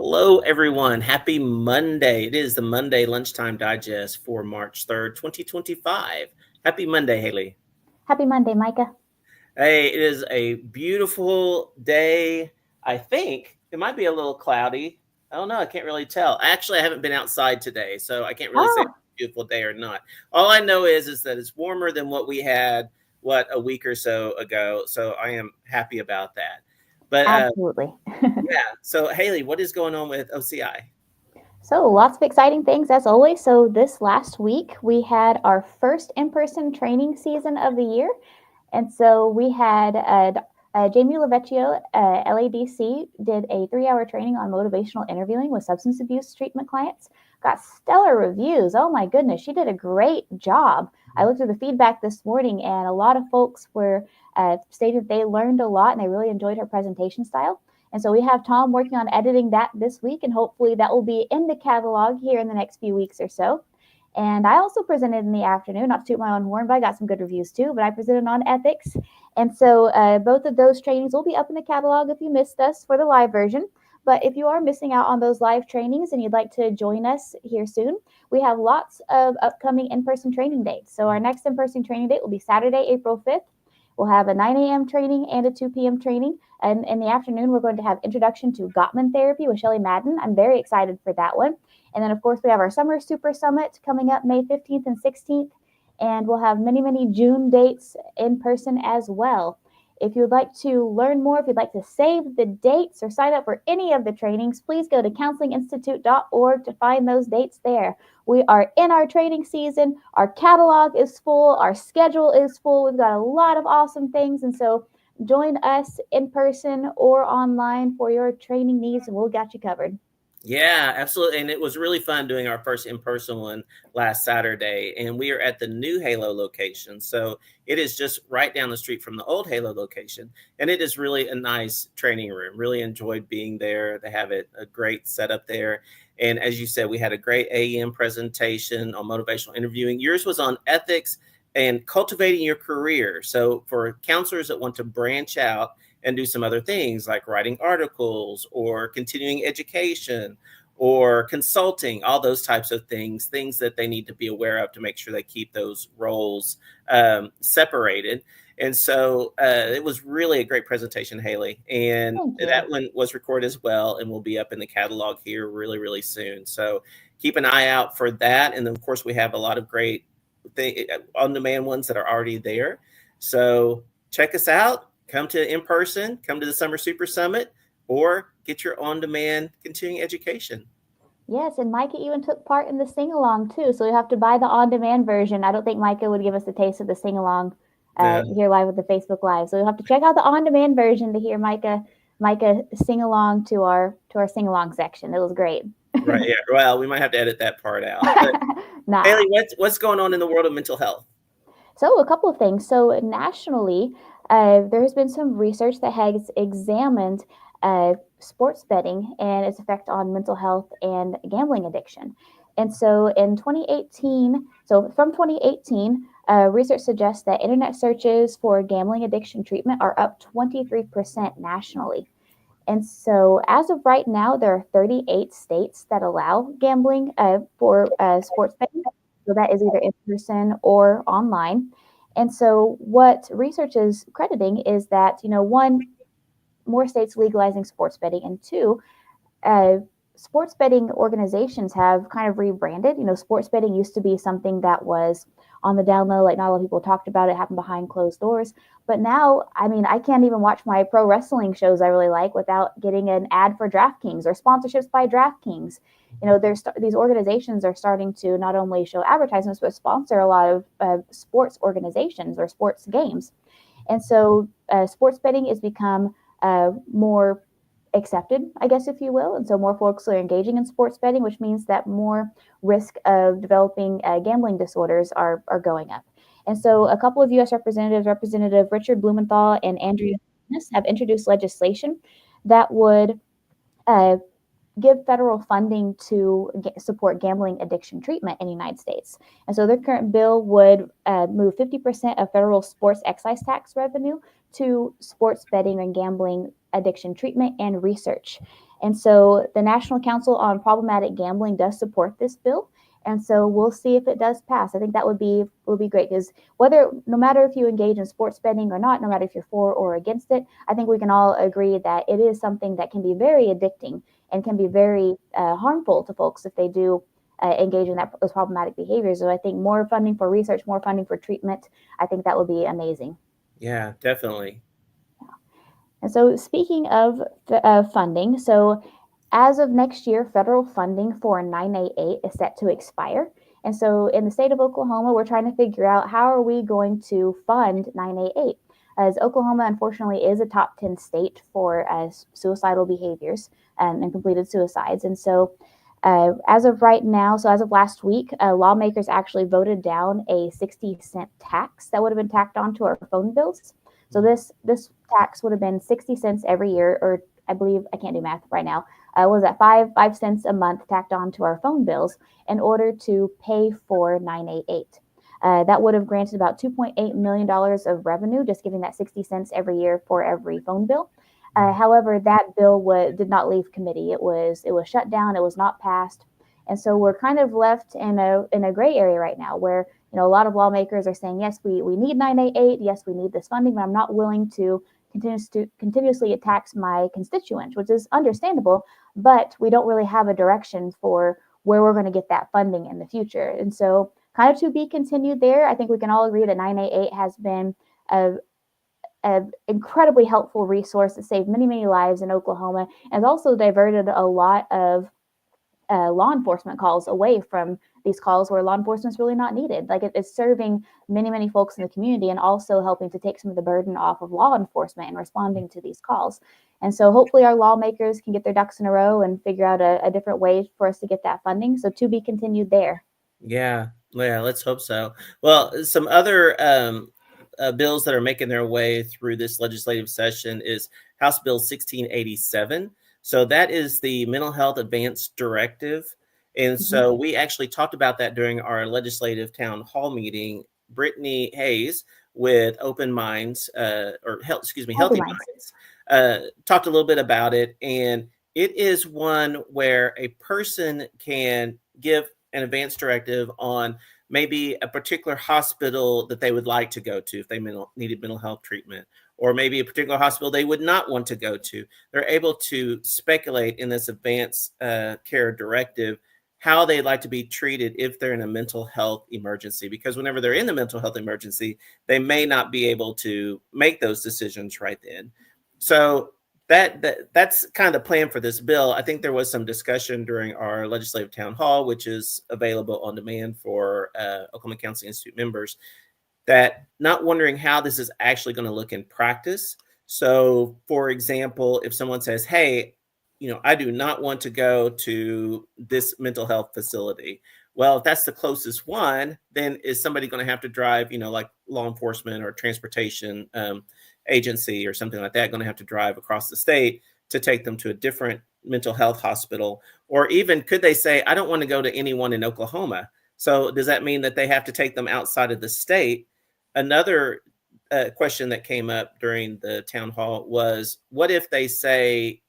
Hello, everyone. Happy Monday. It is the Monday Lunchtime Digest for March 3rd, 2025. Happy Monday, Haley. Happy Monday, Micah. Hey, it is a beautiful day. I think it might be a little cloudy. I don't know. I can't really tell. Actually, I haven't been outside today, so I can't really say it's Oh, a beautiful day or not. All I know is that it's warmer than what we had, a week or so ago. So I am happy about that. But absolutely. yeah, so Haley, what is going on with OCI? So, lots of exciting things as always. So, this last week we had our first in person training season of the year. And so we had Jamie Lavecchio, LADC, did a 3-hour training on motivational interviewing with substance abuse treatment clients. Got stellar reviews. Oh my goodness, she did a great job. I looked at the feedback this morning, and a lot of folks were stated they learned a lot and they really enjoyed her presentation style. And so we have Tom working on editing that this week, and hopefully that will be in the catalog here in the next few weeks or so. And I also presented in the afternoon, not to toot my own horn, but I got some good reviews too. But I presented on ethics. And so both of those trainings will be up in the catalog if you missed us for the live version. But if you are missing out on those live trainings and you'd like to join us here soon, we have lots of upcoming in person training dates. So our next in person training date will be Saturday, April 5th. We'll have a 9 a.m. training and a 2 p.m. training. And in the afternoon, we're going to have Introduction to Gottman Therapy with Shelley Madden. I'm very excited for that one. And then, of course, we have our Summer Super Summit coming up May 15th and 16th. And we'll have many, many June dates in person as well. If you'd like to learn more, if you'd like to save the dates or sign up for any of the trainings, please go to counselinginstitute.org to find those dates there. We are in our training season. Our catalog is full. Our schedule is full. We've got a lot of awesome things. And so join us in person or online for your training needs, and we'll get you covered. Yeah, absolutely. And it was really fun doing our first in-person one last Saturday. And we are at the new Halo location. So it is just right down the street from the old Halo location. And it is really a nice training room. Really enjoyed being there. They have a great setup there. And as you said, we had a great AEM presentation on motivational interviewing. Yours was on ethics and cultivating your career. So for counselors that want to branch out and do some other things like writing articles or continuing education or consulting, all those types of things that they need to be aware of to make sure they keep those roles separated. And so it was really a great presentation, Haley. And Thank you. that one was recorded as well and will be up in the catalog here really, really soon. So keep an eye out for that. And then, of course, we have a lot of great on-demand ones that are already there. So check us out. Come to in person, come to the Summer Super Summit, or get your on-demand continuing education. Yes, and Micah even took part in the sing along too. So you have to buy the on demand version. I don't think Micah would give us a taste of the sing along Yeah, here live with the Facebook Live. So you'll have to check out the on demand version to hear Micah sing along to our sing along section. It was great. right. Yeah. Well, we might have to edit that part out. But Nah. Haley, what's going on in the world of mental health? So, a couple of things. So, nationally, there has been some research that has examined sports betting and its effect on mental health and gambling addiction. And so, in 2018, so from 2018, research suggests that internet searches for gambling addiction treatment are up 23% nationally. And so, as of right now, there are 38 states that allow gambling for sports betting. So, that is either in person or online. And so, what research is crediting is that, one, more states legalizing sports betting, and two, uh, sports betting organizations have kind of rebranded. Sports betting used to be something that was on the down low, like not a lot of people talked about it, happened behind closed doors. But now, I mean, I can't even watch my pro wrestling shows I really like without getting an ad for DraftKings or sponsorships by DraftKings. These organizations are starting to not only show advertisements but sponsor a lot of sports organizations or sports games. And so, sports betting has become more accepted, I guess, if you will. And so more folks are engaging in sports betting, which means that more risk of developing gambling disorders are going up. And so a couple of U.S. representatives, Representative Richard Blumenthal and Andrea, have introduced legislation that would uh, give federal funding to support gambling addiction treatment in the United States. And so their current bill would move 50% of federal sports excise tax revenue to sports betting and gambling addiction treatment and research. And so the National Council on Problematic Gambling does support this bill. And so we'll see if it does pass. I think that would be great, because no matter if you engage in sports betting or not, no matter if you're for or against it, I think we can all agree that it is something that can be very addicting and can be very harmful to folks if they do engage in those problematic behaviors. So I think more funding for research, more funding for treatment, I think that would be amazing. Yeah, definitely. And so, speaking of funding, so as of next year, federal funding for 988 is set to expire. And so, in the state of Oklahoma, we're trying to figure out how are we going to fund 988, as Oklahoma, unfortunately, is a top 10 state for suicidal behaviors and completed suicides. And so, as of right now, so as of last week, lawmakers actually voted down a 60-cent tax that would have been tacked onto our phone bills. So this tax would have been 60 cents every year, or I believe, I can't do math right now. Was that 5 cents a month tacked on to our phone bills in order to pay for 988? That would have granted about $2.8 million of revenue, just giving that 60 cents every year for every phone bill. However, that bill did not leave committee. It was shut down. It was not passed, and so we're kind of left in a gray area right now, where a lot of lawmakers are saying, yes, we need 988, yes, we need this funding, but I'm not willing to continuously tax my constituents, which is understandable, but we don't really have a direction for where we're going to get that funding in the future. And so, kind of to be continued there. I think we can all agree that 988 has been an incredibly helpful resource that saved many, many lives in Oklahoma, and has also diverted a lot of law enforcement calls away from these calls where law enforcement is really not needed. Like it's serving many, many folks in the community, and also helping to take some of the burden off of law enforcement and responding to these calls. And so hopefully our lawmakers can get their ducks in a row and figure out a different way for us to get that funding. So to be continued there. Yeah, let's hope so. Well, some other bills that are making their way through this legislative session is House Bill 1687. So that is the Mental Health Advance Directive. And so we actually talked about that during our legislative town hall meeting. Brittany Hayes with Open Minds, Healthy Minds, talked a little bit about it. And it is one where a person can give an advance directive on maybe a particular hospital that they would like to go to if they needed mental health treatment, or maybe a particular hospital they would not want to go to. They're able to speculate in this advance care directive how they'd like to be treated if they're in a mental health emergency, because whenever they're in the mental health emergency, they may not be able to make those decisions right then. So that's kind of the plan for this bill. I think there was some discussion during our legislative town hall, which is available on demand for Oklahoma Council Institute members, that not wondering how this is actually going to look in practice. So, for example, if someone says, hey, I do not want to go to this mental health facility. Well, if that's the closest one, then is somebody going to have to drive, like law enforcement or transportation agency or something like that, going to have to drive across the state to take them to a different mental health hospital? Or even could they say, I don't want to go to anyone in Oklahoma? So does that mean that they have to take them outside of the state? Another question that came up during the town hall was, what if they say,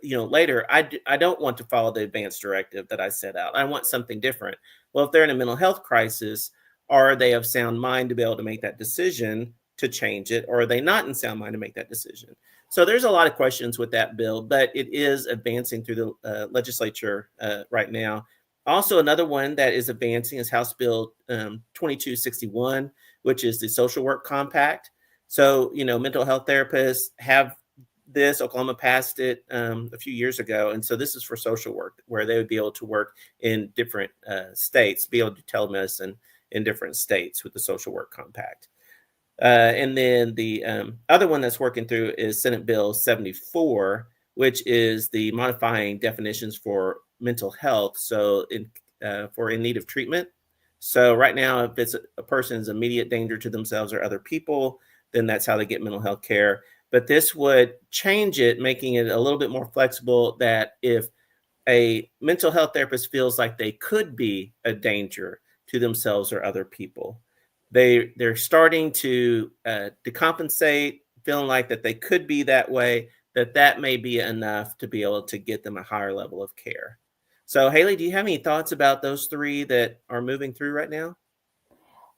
later, I don't want to follow the advance directive that I set out. I want something different. Well, if they're in a mental health crisis, are they of sound mind to be able to make that decision to change it, or are they not in sound mind to make that decision? So there's a lot of questions with that bill, but it is advancing through the legislature right now. Also, another one that is advancing is House Bill 2261, which is the Social Work Compact. So, mental health therapists have this. Oklahoma passed it a few years ago. And so this is for social work, where they would be able to work in different states, be able to do telemedicine in different states with the Social Work Compact. And then the other one that's working through is Senate Bill 74, which is the modifying definitions for mental health. So for in need of treatment. So right now, if it's a person's immediate danger to themselves or other people, then that's how they get mental health care. But this would change it, making it a little bit more flexible, that if a mental health therapist feels like they could be a danger to themselves or other people, they're starting to decompensate, feeling like that they could be that way, that may be enough to be able to get them a higher level of care. So, Hayley, do you have any thoughts about those three that are moving through right now?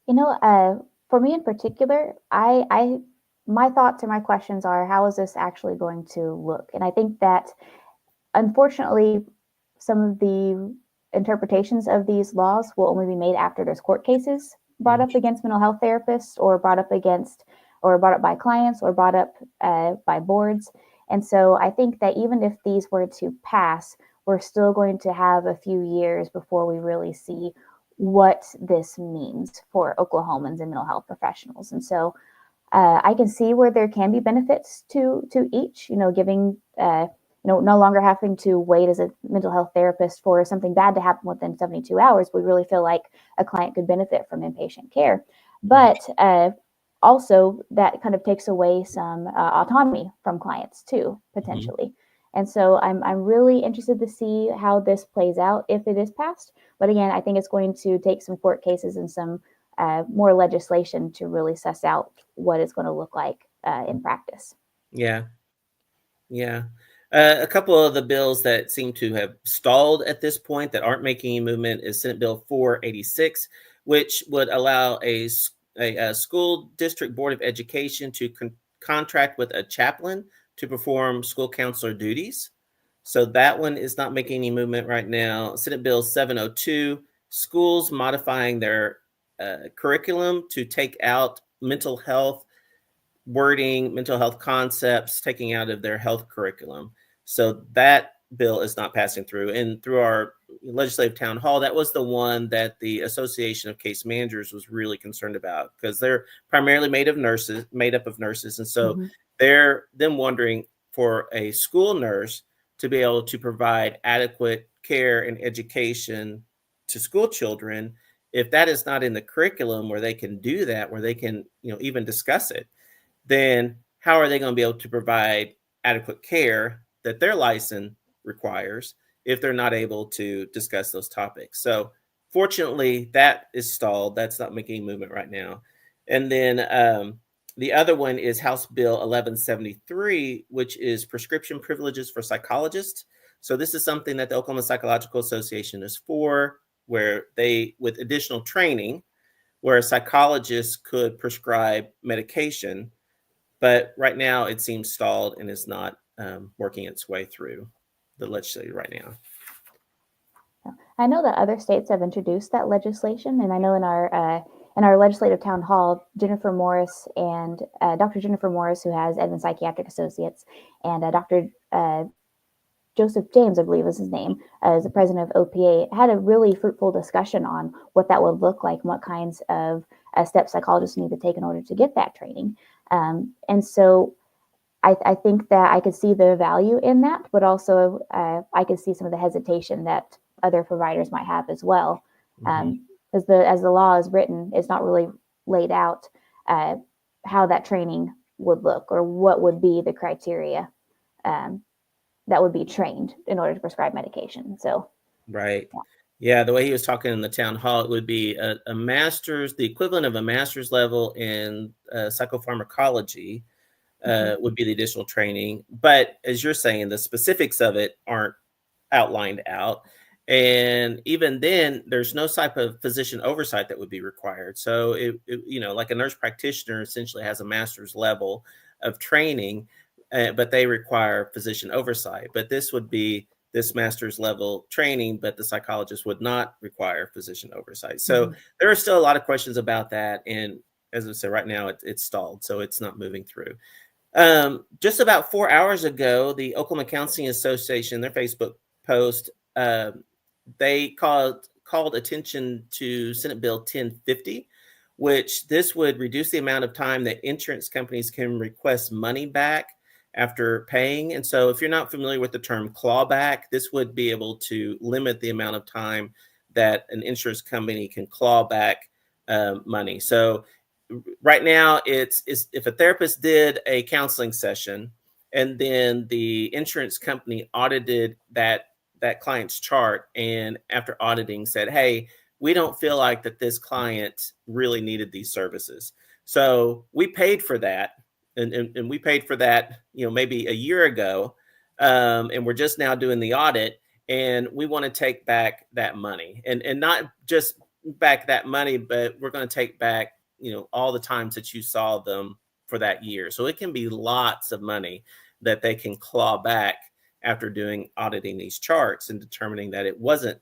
For me in particular, my thoughts or my questions are, how is this actually going to look? And I think that unfortunately, some of the interpretations of these laws will only be made after there's court cases brought Mhm. up against mental health therapists, or brought up by clients, or brought up by boards. And so I think that even if these were to pass, we're still going to have a few years before we really see what this means for Oklahomans and mental health professionals. And so I can see where there can be benefits to each. Giving no longer having to wait as a mental health therapist for something bad to happen within 72 hours. We really feel like a client could benefit from inpatient care, but also that kind of takes away some autonomy from clients too, Mhm. potentially. And so I'm really interested to see how this plays out if it is passed. But again, I think it's going to take some court cases and some more legislation to really suss out what it's going to look like in practice. Yeah, yeah. A couple of the bills that seem to have stalled at this point that aren't making any movement is Senate Bill 486, which would allow a school district board of education to contract with a chaplain to perform school counselor duties. So that one is not making any movement right now. Senate Bill 702, schools modifying their curriculum to take out mental health wording, mental health concepts, taking out of their health curriculum. So that bill is not passing through. And through our legislative town hall, that was the one that the Association of Case Managers was really concerned about, because they're primarily made up of nurses. And so Mm-hmm. they're them wondering, for a school nurse to be able to provide adequate care and education to school children, if that is not in the curriculum where they can do that, where they can, even discuss it, then how are they going to be able to provide adequate care that their license requires if they're not able to discuss those topics? So fortunately, that is stalled. That's not making movement right now. And then the other one is House Bill 1173, which is prescription privileges for psychologists. So this is something that the Oklahoma Psychological Association is for, where they, with additional training, where a psychologist could prescribe medication, but right now it seems stalled and is not working its way through the legislature right now. I know that other states have introduced that legislation, and I know in our legislative town hall, Jennifer Morris and Dr. Jennifer Morris, who has Edmond Psychiatric Associates, and Dr. Joseph James, I believe is his name, as the president of OPA, had a really fruitful discussion on what that would look like and what kinds of steps psychologists need to take in order to get that training. And so I think that I could see the value in that, but also I could see some of the hesitation that other providers might have as well. Mm-hmm. Because as the law is written, it's not really laid out how that training would look or what would be the criteria um, that would be trained in order to prescribe medication. So, Right. yeah. Yeah, the way he was talking in the town hall, it would be a master's, the equivalent of a master's level in psychopharmacology Mm-hmm. would be the additional training. But as you're saying, the specifics of it aren't outlined out. And even then, there's no type of physician oversight that would be required. So, like a nurse practitioner essentially has a master's level of training, but they require physician oversight. But this would be this master's level training, but the psychologist would not require physician oversight. So, Mm-hmm. there are still a lot of questions about that. And as I said, right now it's stalled, so it's not moving through. Just about 4 hours ago, the Oklahoma Counseling Association, their Facebook post, they called attention to Senate Bill 1050, which this would reduce the amount of time that insurance companies can request money back after paying. And so if you're not familiar with the term clawback, this would be able to limit the amount of time that an insurance company can claw back money. So right now it's if a therapist did a counseling session and then the insurance company audited that client's chart, and after auditing said, hey, we don't feel like that this client really needed these services, so we paid for that, and we paid for that, maybe a year ago, and we're just now doing the audit, and we want to take back that money, and not just back that money, but we're going to take back, all the times that you saw them for that year. So it can be lots of money that they can claw back after doing auditing these charts and determining that it wasn't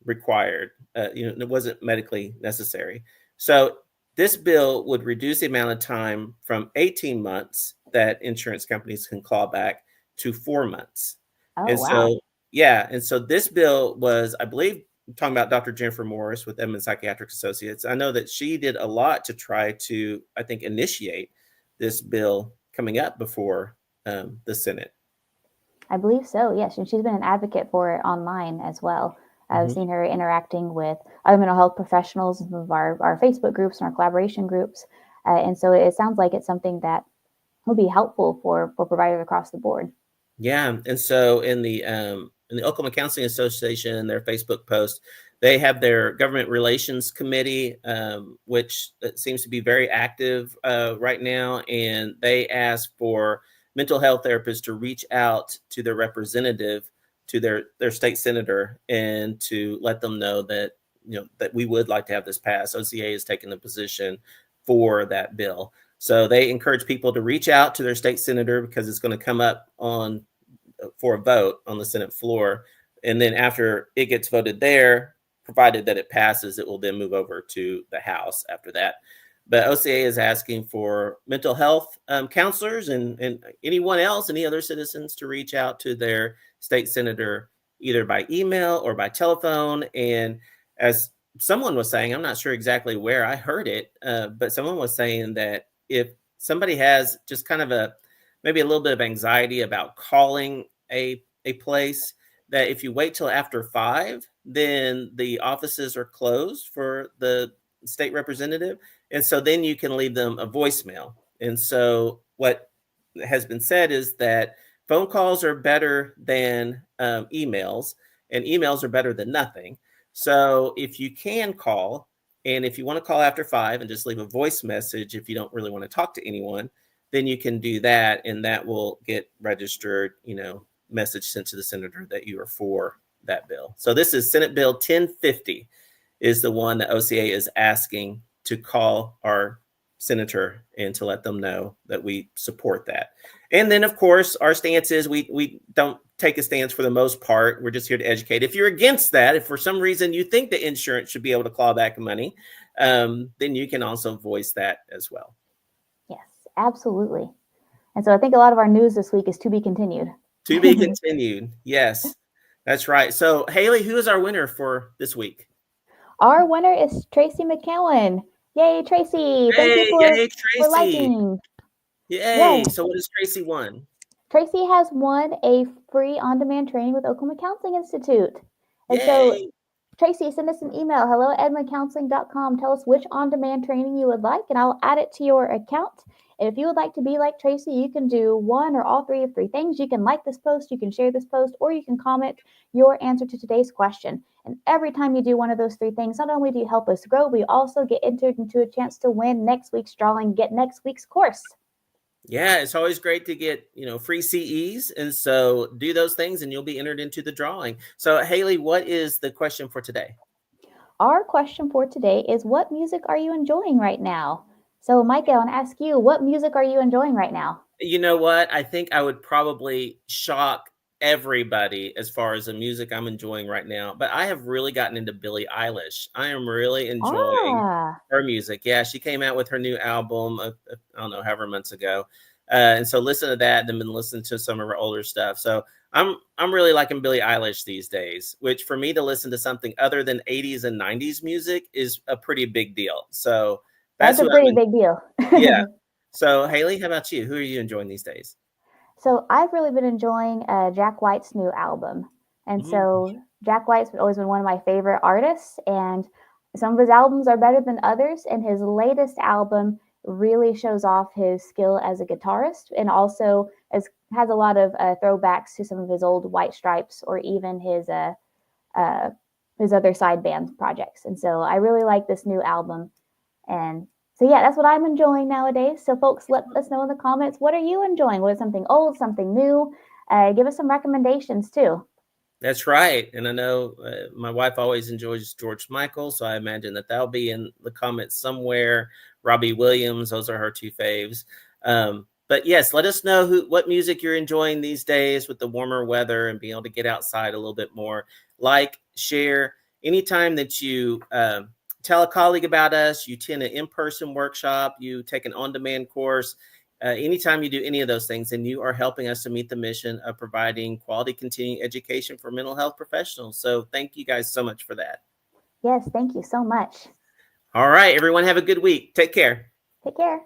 required, it wasn't medically necessary. So this bill would reduce the amount of time from 18 months that insurance companies can claw back to 4 months. Oh, And wow. so, yeah. And so this bill was, I believe, talking about Dr. Jennifer Morris with Edmund Psychiatric Associates. I know that she did a lot to try to, I think, initiate this bill coming up before the Senate. I believe so, yes. And she's been an advocate for it online as well. I've Mhm. seen her interacting with other mental health professionals in some of our Facebook groups and our collaboration groups. And so it sounds like it's something that will be helpful for providers across the board. Yeah, and so in the Oklahoma Counseling Association, their Facebook post, they have their government relations committee, which seems to be very active right now, and they ask for mental health therapists to reach out to their representative, to their state senator, and to let them know that that we would like to have this passed. OCA is taking a position for that bill. So they encourage people to reach out to their state senator because it's going to come up on for a vote on the Senate floor. And then after it gets voted there, provided that it passes, it will then move over to the House after that. But OCA is asking for mental health counselors and anyone else, any other citizens, to reach out to their state senator either by email or by telephone. And as someone was saying, I'm not sure exactly where I heard it, but someone was saying that if somebody has just kind of maybe a little bit of anxiety about calling a place, that if you wait till after 5, then the offices are closed for the state representative, and so then you can leave them a voicemail. And so what has been said is that phone calls are better than emails, and emails are better than nothing. So if you can call, and if you want to call after 5 and just leave a voice message, if you don't really want to talk to anyone, then you can do that, and that will get registered, message sent to the senator that you are for that bill. So this is Senate Bill 1050 is the one that OCA is asking to call our senator and to let them know that we support that. And then, of course, our stance is we don't take a stance for the most part. We're just here to educate. If you're against that, if for some reason you think the insurance should be able to claw back money, then you can also voice that as well. Yes, absolutely. And so I think a lot of our news this week is to be continued. To be continued. Yes, that's right. So, Hayley, who is our winner for this week? Our winner is Tracy McCowan. Yay, Tracy. Thank you Hey, yay, for Tracy. liking. Yay. Yes, So what has Tracy won? Tracy has won a free on-demand training with Oklahoma Counseling Institute. And so Yay. Tracy, send us an email, hello@edmundcounseling.com. Tell us which on-demand training you would like, and I'll add it to your account. And if you would like to be like Tracy, you can do one or all three of three things. You can like this post, you can share this post, or you can comment your answer to today's question. And every time you do one of those three things, not only do you help us grow, we also get entered into a chance to win next week's drawing, get next week's course. Yeah, it's always great to get, free CEs. And so do those things and you'll be entered into the drawing. So, Hayley, what is the question for today? Our question for today is, what music are you enjoying right now? So, Micah, I want to ask you, what music are you enjoying right now? You know what? I think I would probably shock everybody as far as the music I'm enjoying right now, but I have really gotten into Billie Eilish. I am really enjoying Ah, her music. Yeah, she came out with her new album, I don't know, however months ago. And so listen to that, and then been listening to some of her older stuff. So I'm really liking Billie Eilish these days, which for me to listen to something other than 80s and 90s music is a pretty big deal. So that's that's a who I'm pretty in. big deal. Yeah. So Hayley, how about you? Who are you enjoying these days? So I've really been enjoying Jack White's new album. And Mm. so Jack White's always been one of my favorite artists, and some of his albums are better than others. And his latest album really shows off his skill as a guitarist, and also has a lot of throwbacks to some of his old White Stripes or even uh, his other side band projects. And so I really like this new album, and So yeah, that's what I'm enjoying nowadays. So folks, let us know in the comments, what are you enjoying? What is something old, something new? Give us some recommendations too. That's right. And I know my wife always enjoys George Michael, so I imagine that that'll be in the comments somewhere. Robbie Williams, those are her two faves. But yes, let us know what music you're enjoying these days with the warmer weather and being able to get outside a little bit more. Like, share. Anytime that you tell a colleague about us, you attend an in-person workshop, you take an on-demand course, anytime you do any of those things, then you are helping us to meet the mission of providing quality continuing education for mental health professionals. So thank you guys so much for that. Yes, thank you so much. All right, everyone, have a good week. Take care. Take care.